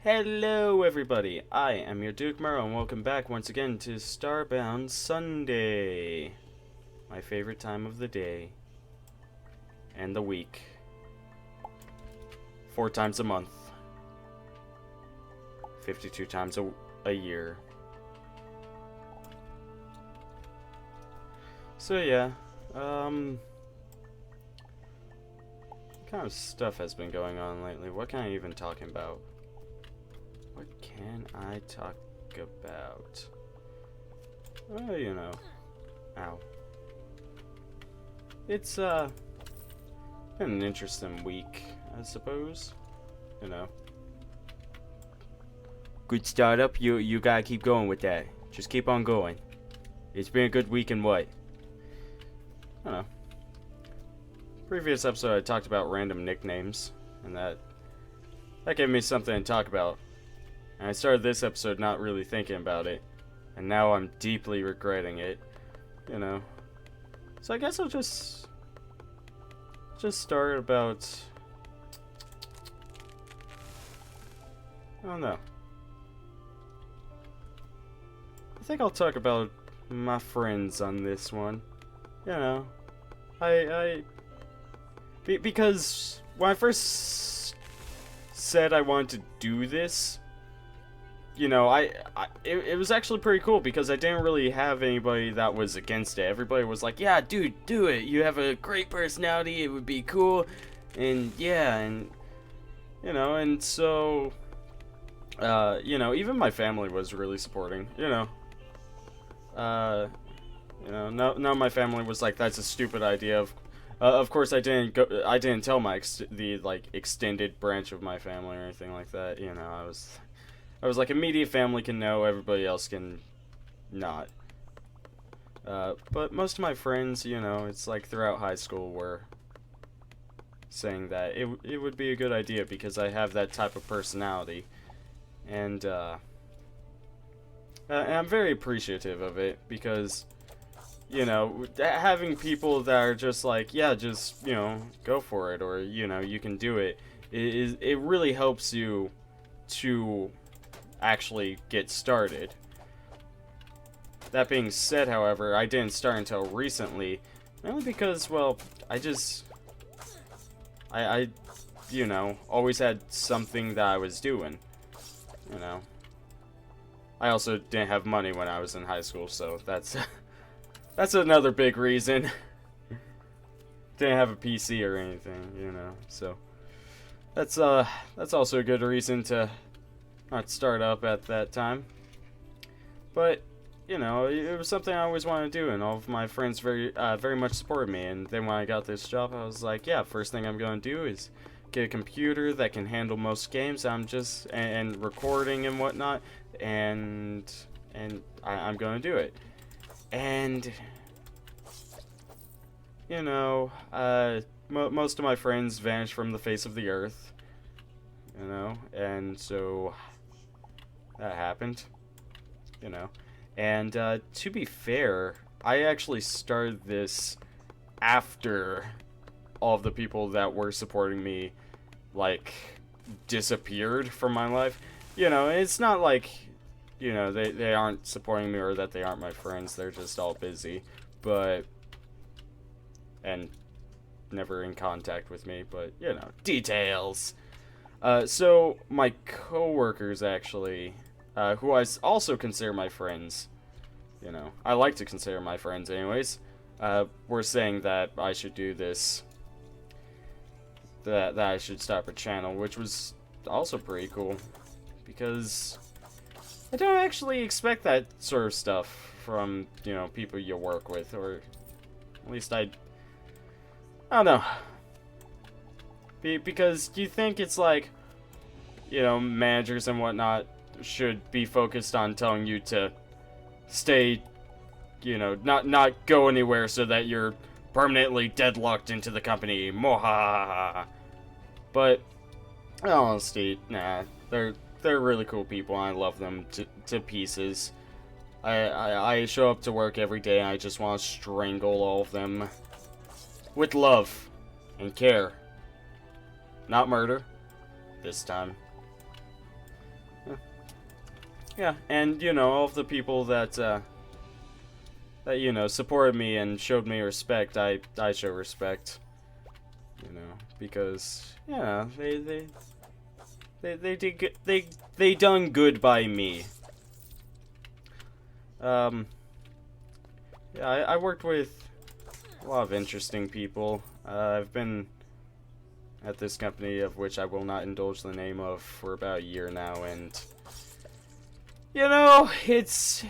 Hello everybody, I am your DukeMuRL and welcome back once again to Starbound Sunday. My favorite time of the day. And the week. 4 times a month. 52 times a year. So yeah, what kind of stuff has been going on lately? What can I even talk about? What can I talk about? Well, you know. Ow. It's, been an interesting week, I suppose. You know. Good startup, you gotta keep going with that. Just keep on going. It's been a good week and what? I don't know. Previous episode I talked about random nicknames, and that gave me something to talk about. And I started this episode not really thinking about it, and now I'm deeply regretting it, you know. So I guess I'll just start about, I don't know. I think I'll talk about my friends on this one, you know. Because when I first said I wanted to do this, you know, it was actually pretty cool because I didn't really have anybody that was against it. Everybody was like, yeah, dude, do it. You have a great personality. It would be cool. And yeah, and, you know, and so, you know, even my family was really supporting, you know. No, my family was like, that's a stupid idea. Of course, I didn't tell my extended branch of my family or anything like that. You know, I was like, immediate family can know, everybody else can not. But most of my friends, you know, it's like throughout high school were saying that it would be a good idea because I have that type of personality. And I'm very appreciative of it because, you know, having people that are just like, yeah, just, you know, go for it, or, you know, you can do it, it really helps you to actually get started. That being said, however, I didn't start until recently, mainly because, well, I you know, always had something that I was doing, you know. I also didn't have money when I was in high school, so that's that's another big reason. Didn't have a PC or anything, you know, so that's also a good reason to not start up at that time. But, you know, it was something I always wanted to do, and all of my friends very much supported me. And then when I got this job, I was like, yeah, first thing I'm going to do is get a computer that can handle most games. And recording and whatnot, and I'm going to do it. And, you know, most of my friends vanished from the face of the earth, you know, and so that happened, you know. And to be fair, I actually started this after all of the people that were supporting me, like, disappeared from my life. You know, it's not like, you know, they aren't supporting me or that they aren't my friends. They're just all busy, and never in contact with me, but, you know, details. So my coworkers, actually, who I also consider my friends, you know, I like to consider my friends anyways, were saying that I should do this, that I should start a channel, which was also pretty cool, because I don't actually expect that sort of stuff from, you know, people you work with, or at least I don't know. Because you think it's like, you know, managers and whatnot should be focused on telling you to stay, you know, not go anywhere so that you're permanently deadlocked into the company. Moha. But in all honesty, nah, they're really cool people, and I love them to pieces. I show up to work every day and I just want to strangle all of them with love and care. Not murder this time. Yeah, and, you know, all of the people that, that, you know, supported me and showed me respect, I show respect. You know, because, yeah, they did good, they done good by me. Yeah, I worked with a lot of interesting people. I've been at this company, of which I will not indulge the name of, for about a year now, and you know, it's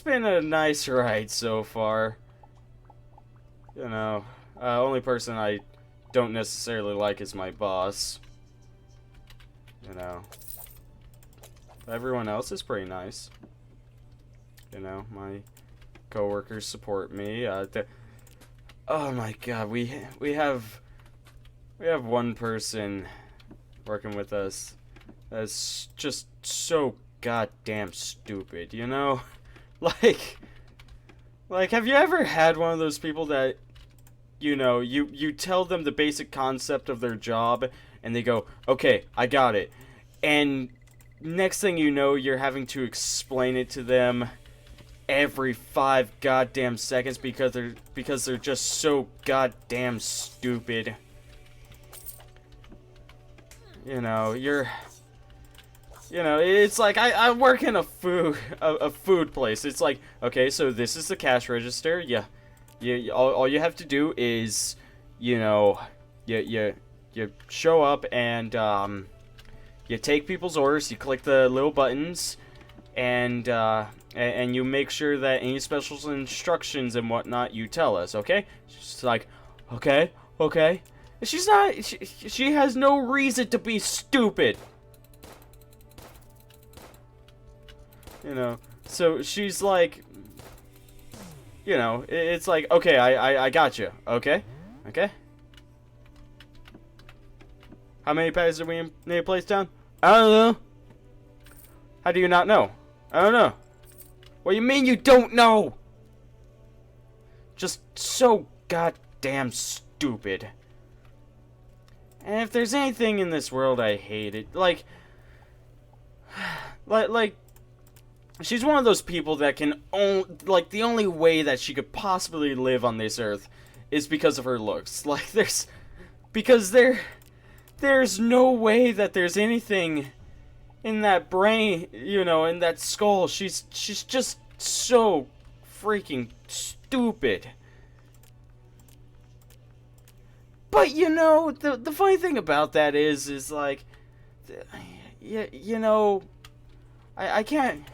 been a nice ride so far. You know, only person I don't necessarily like is my boss. You know, everyone else is pretty nice. You know, my coworkers support me. Oh my god, we have one person working with us that's just so goddamn stupid, you know? Like, have you ever had one of those people that, you know, you tell them the basic concept of their job, and they go, okay, I got it. And next thing you know, you're having to explain it to them every 5 goddamn seconds because they're just so goddamn stupid. You know, it's like I work in a food place. It's like, okay, so this is the cash register. Yeah, all you have to do is, you know, you show up and you take people's orders. You click the little buttons, and you make sure that any special instructions and whatnot you tell us. Okay? She's like, okay. She's not. She has no reason to be stupid. You know, so she's like, you know, it's like, okay, I got you, okay? How many patties do we need to place down? I don't know. How do you not know? I don't know. What do you mean you don't know? Just so goddamn stupid. And if there's anything in this world I hate, it, like, she's one of those people that can like, the only way that she could possibly live on this earth is because of her looks. Like, there's no way that there's anything in that brain, you know, in that skull. She's just so freaking stupid. But, you know, the funny thing about that is like, you know, I can't.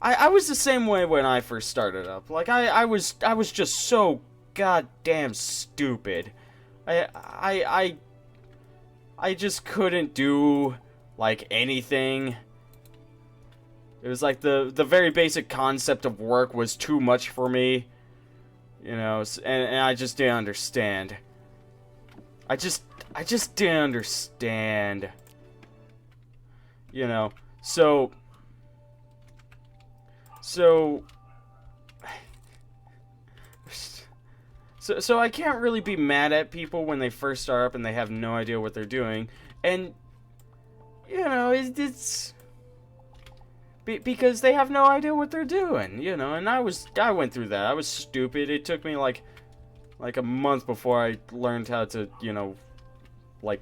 I was the same way when I first started up. Like, I was just so goddamn stupid. I just couldn't do, like, anything. It was like the very basic concept of work was too much for me. You know, and I just didn't understand. I just didn't understand. You know, so I can't really be mad at people when they first start up and they have no idea what they're doing. And, you know, it's because they have no idea what they're doing, you know, and I went through that. I was stupid. It took me like a month before I learned how to, you know, like,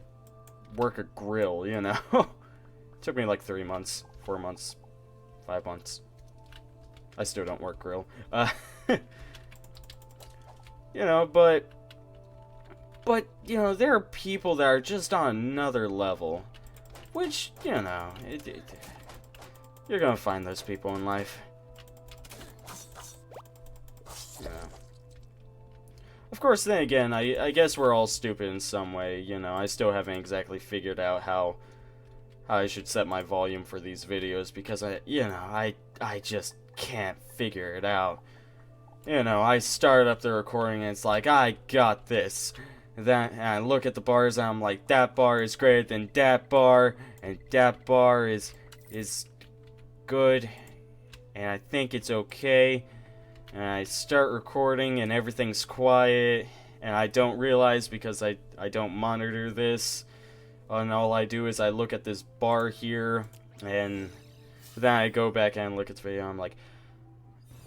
work a grill, you know. It took me like 3 months, 4 months, 5 months. I still don't work grill. You know, but, you know, there are people that are just on another level. Which, you know, you're gonna find those people in life. You know. Of course, then again, I guess we're all stupid in some way, you know. I still haven't exactly figured out how I should set my volume for these videos, because I just can't figure it out. You know, I start up the recording and it's like, I got this. And I look at the bars and I'm like, that bar is greater than that bar, and that bar is good, and I think it's okay. And I start recording and everything's quiet, and I don't realize, because I don't monitor this, and all I do is I look at this bar here And then I go back and look at the video, and I'm like,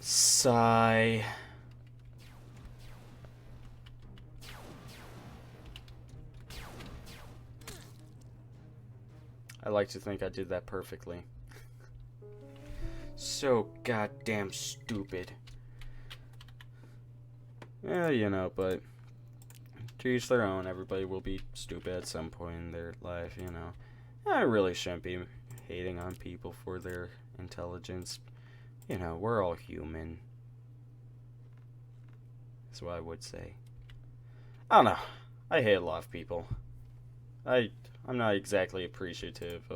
sigh. I like to think I did that perfectly. So goddamn stupid. Yeah, you know, but to each their own. Everybody will be stupid at some point in their life, you know. I really shouldn't be hating on people for their intelligence. You know, we're all human. That's what I would say. I don't know. I hate a lot of people. I'm not exactly appreciative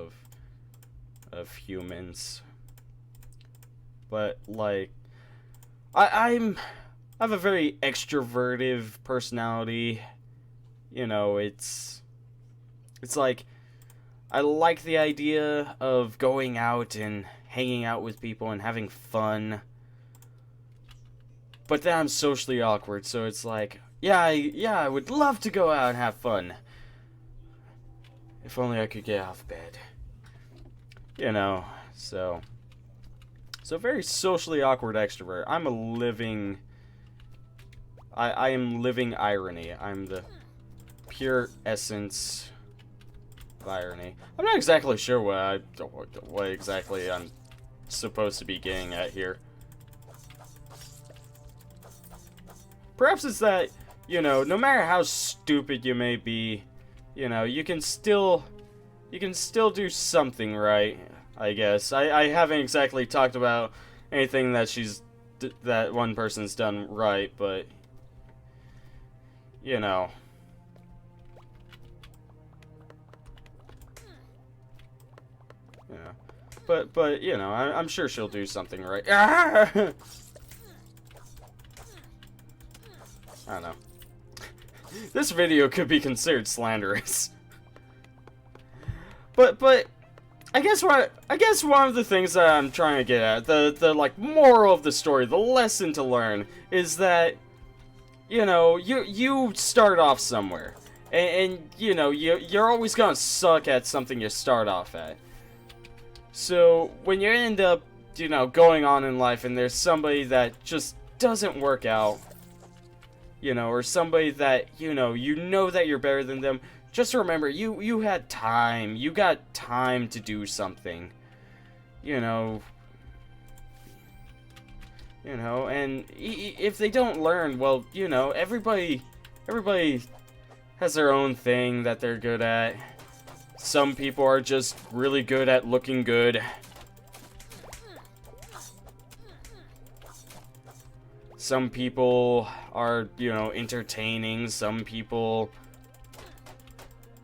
of humans. But like I have a very extroverted personality. You know, it's like I like the idea of going out and hanging out with people and having fun. But then I'm socially awkward, so it's like, yeah, I would love to go out and have fun. If only I could get off bed. You know, so very socially awkward extrovert. I'm a living I am living irony. I'm the pure essence of irony. I'm not exactly sure what exactly I'm supposed to be getting at here. Perhaps it's that, you know, no matter how stupid you may be, you know, you can still do something right, I guess. I haven't exactly talked about anything that one person's done right, but you know. Yeah. But you know, I'm sure she'll do something right. I don't know. This video could be considered slanderous. But I guess one of the things that I'm trying to get at, the like moral of the story, the lesson to learn is that, you know, you start off somewhere, and you know, you're always gonna suck at something you start off at. So when you end up, you know, going on in life and there's somebody that just doesn't work out, you know, or somebody that, you know that you're better than them, just remember, you had time. You got time to do something. You know, and if they don't learn, well, you know, everybody has their own thing that they're good at. Some people are just really good at looking good. Some people are, you know, entertaining. Some people,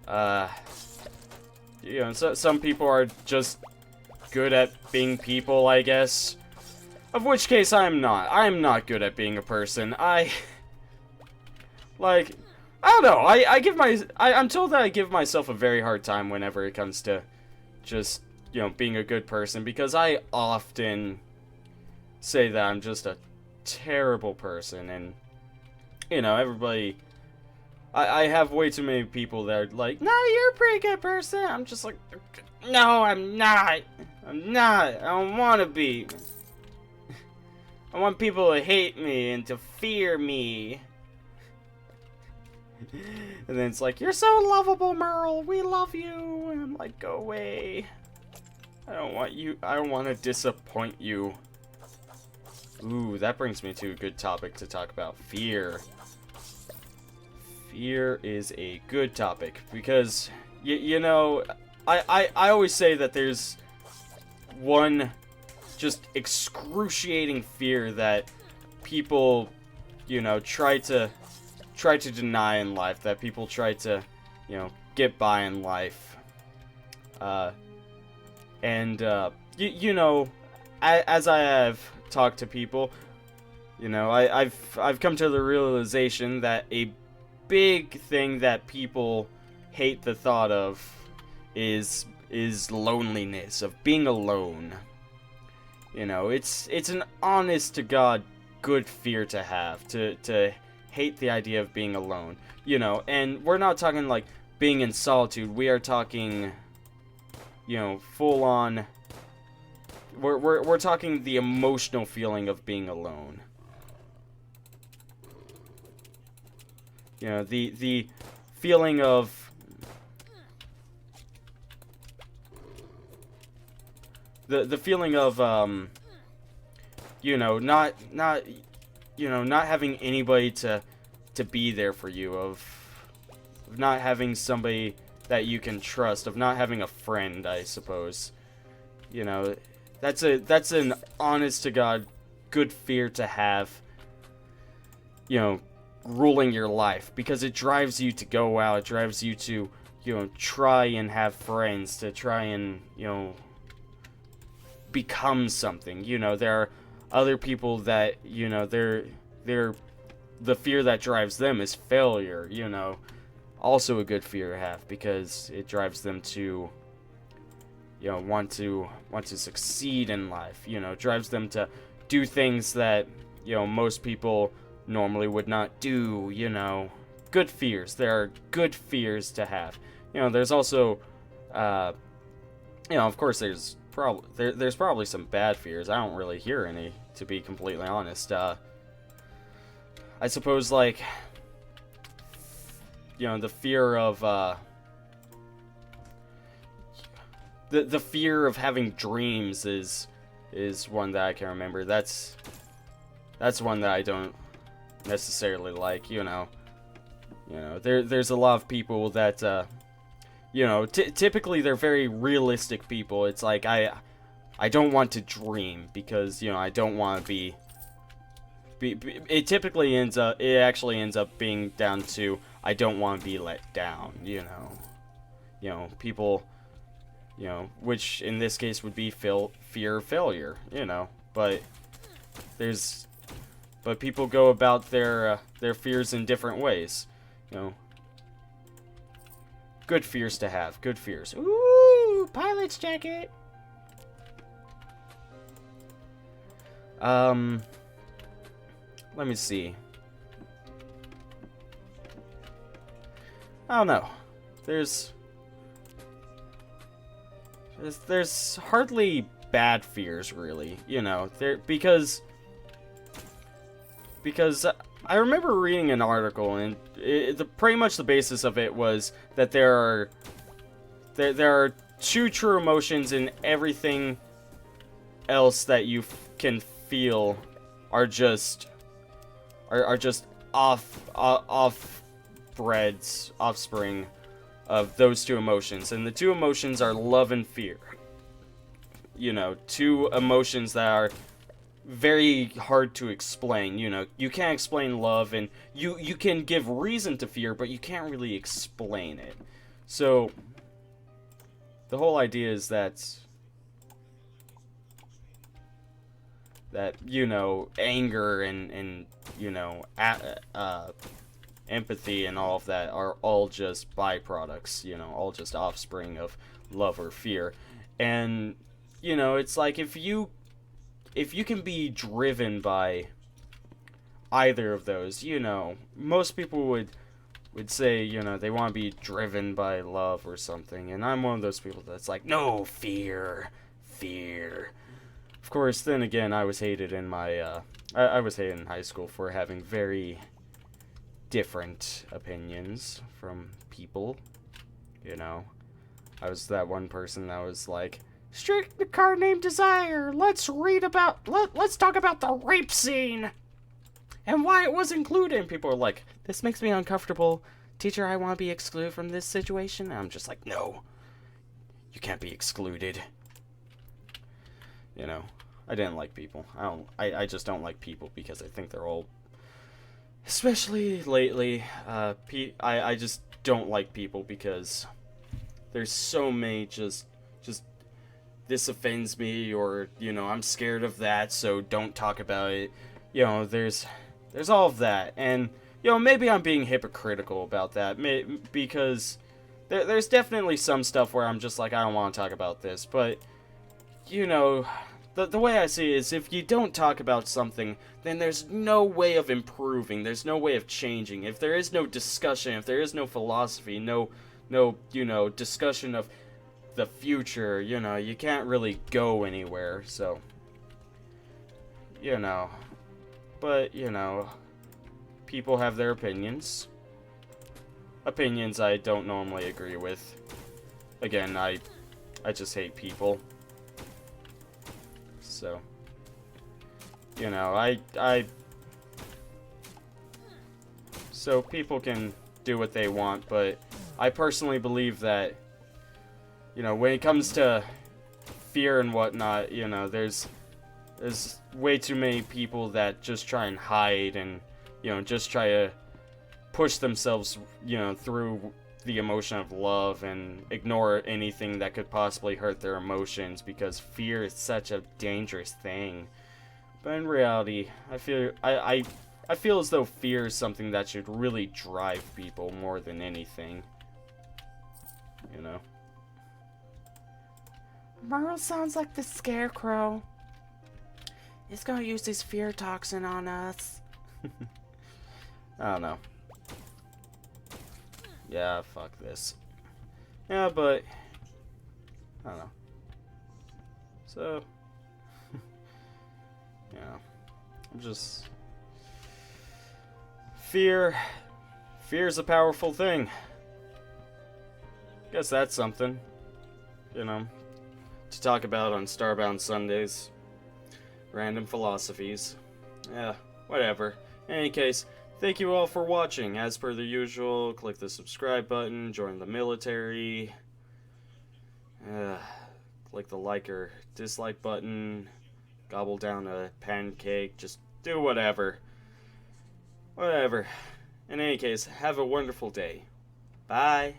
you know, some people are just good at being people, I guess. Of which case, I'm not. I'm not good at being a person. Like, I don't know. I'm told that I give myself a very hard time whenever it comes to just, you know, being a good person, because I often say that I'm just a terrible person, and, you know, everybody, I have way too many people that are like, no, you're a pretty good person. I'm just like, no, I'm not. I don't want to be. I want people to hate me and to fear me. And then it's like, you're so lovable, Merle. We love you. And I'm like, go away. I don't want you. I don't want to disappoint you. Ooh, that brings me to a good topic to talk about. Fear. Fear is a good topic because, you know, I always say that there's one just excruciating fear that people, you know, try to deny in life, that people try to, you know, get by in life. You know, as I have talked to people, you know, I've come to the realization that a big thing that people hate the thought of is loneliness, of being alone. You know, it's an honest to God good fear to have, to hate the idea of being alone. You know, and we're not talking like being in solitude. We are talking you know, full on. We're talking the emotional feeling of being alone. You know, the feeling of the feeling of you know, not having anybody to be there for you, of not having somebody that you can trust, of not having a friend, I suppose. You know, that's an honest to God good fear to have, you know, ruling your life, because it drives you to go out, it drives you to, you know, try and have friends, to try and, you know, become something. You know, there are other people that, you know, they're the fear that drives them is failure, you know. Also a good fear to have, because it drives them to, you know, want to succeed in life, you know, drives them to do things that, you know, most people normally would not do, you know. Good fears. There are good fears to have. You know, there's also, you know, of course there's probably some bad fears. I don't really hear any, to be completely honest. I suppose, like, you know, the fear of, the fear of having dreams is one that I can remember. That's one that I don't necessarily like, you know. You know, there's a lot of people that, you know, typically they're very realistic people. It's like, I don't want to dream, because, you know, I don't want to be it typically actually ends up being down to, I don't want to be let down, you know. You know, people, you know, which in this case would be fear of failure, you know. But people go about their fears in different ways, you know. Good fears to have, good fears. Ooh, pilot's jacket. Let me see. I don't know. There's hardly bad fears, really, you know. Because I remember reading an article, and pretty much the basis of it was that there are two true emotions, and everything else that you can feel are just offspring of those two emotions. And the two emotions are love and fear. You know, two emotions that are very hard to explain. You know, you can't explain love, and you can give reason to fear, but you can't really explain it. So the whole idea is that you know, anger and you know, empathy and all of that are all just byproducts, you know, all just offspring of love or fear. And, you know, it's like, if you can be driven by either of those, you know, most people would say, you know, they want to be driven by love or something, and I'm one of those people that's like, no, fear. Of course, then again, I was hated in my, I was hated in high school for having very different opinions from people, you know. I was that one person that was like, "Strict the card named Desire. Let's talk about the rape scene and why it was included." And people are like, "This makes me uncomfortable. Teacher, I want to be excluded from this situation." And I'm just like, "No, you can't be excluded." You know, I didn't like people. I just don't like people, because I think they're all, especially lately, I just don't like people because there's so many just this offends me, or, you know, I'm scared of that, so don't talk about it. You know, there's all of that, and, you know, maybe I'm being hypocritical about that, because there's definitely some stuff where I'm just like, I don't want to talk about this, but, you know, the way I see it is, if you don't talk about something, then there's no way of improving, there's no way of changing. If there is no discussion, if there is no philosophy, no, you know, discussion of the future, you know, you can't really go anywhere, so, you know, but, you know, people have their opinions. Opinions I don't normally agree with. Again, I just hate people. So, you know, so people can do what they want, but I personally believe that, you know, when it comes to fear and whatnot, you know, there's way too many people that just try and hide and, you know, just try to push themselves, you know, through the emotion of love and ignore anything that could possibly hurt their emotions because fear is such a dangerous thing. But in reality, I feel as though fear is something that should really drive people more than anything. You know? Merle sounds like the Scarecrow. He's gonna use his fear toxin on us. I don't know. Yeah, fuck this. Yeah, but I don't know. So, yeah, I'm just fear is a powerful thing. Guess that's something, you know, to talk about on Starbound Sundays. Random philosophies. Yeah, whatever. In any case, thank you all for watching. As per the usual, click the subscribe button, join the military, click the like or dislike button, gobble down a pancake, just do whatever. Whatever. In any case, have a wonderful day. Bye.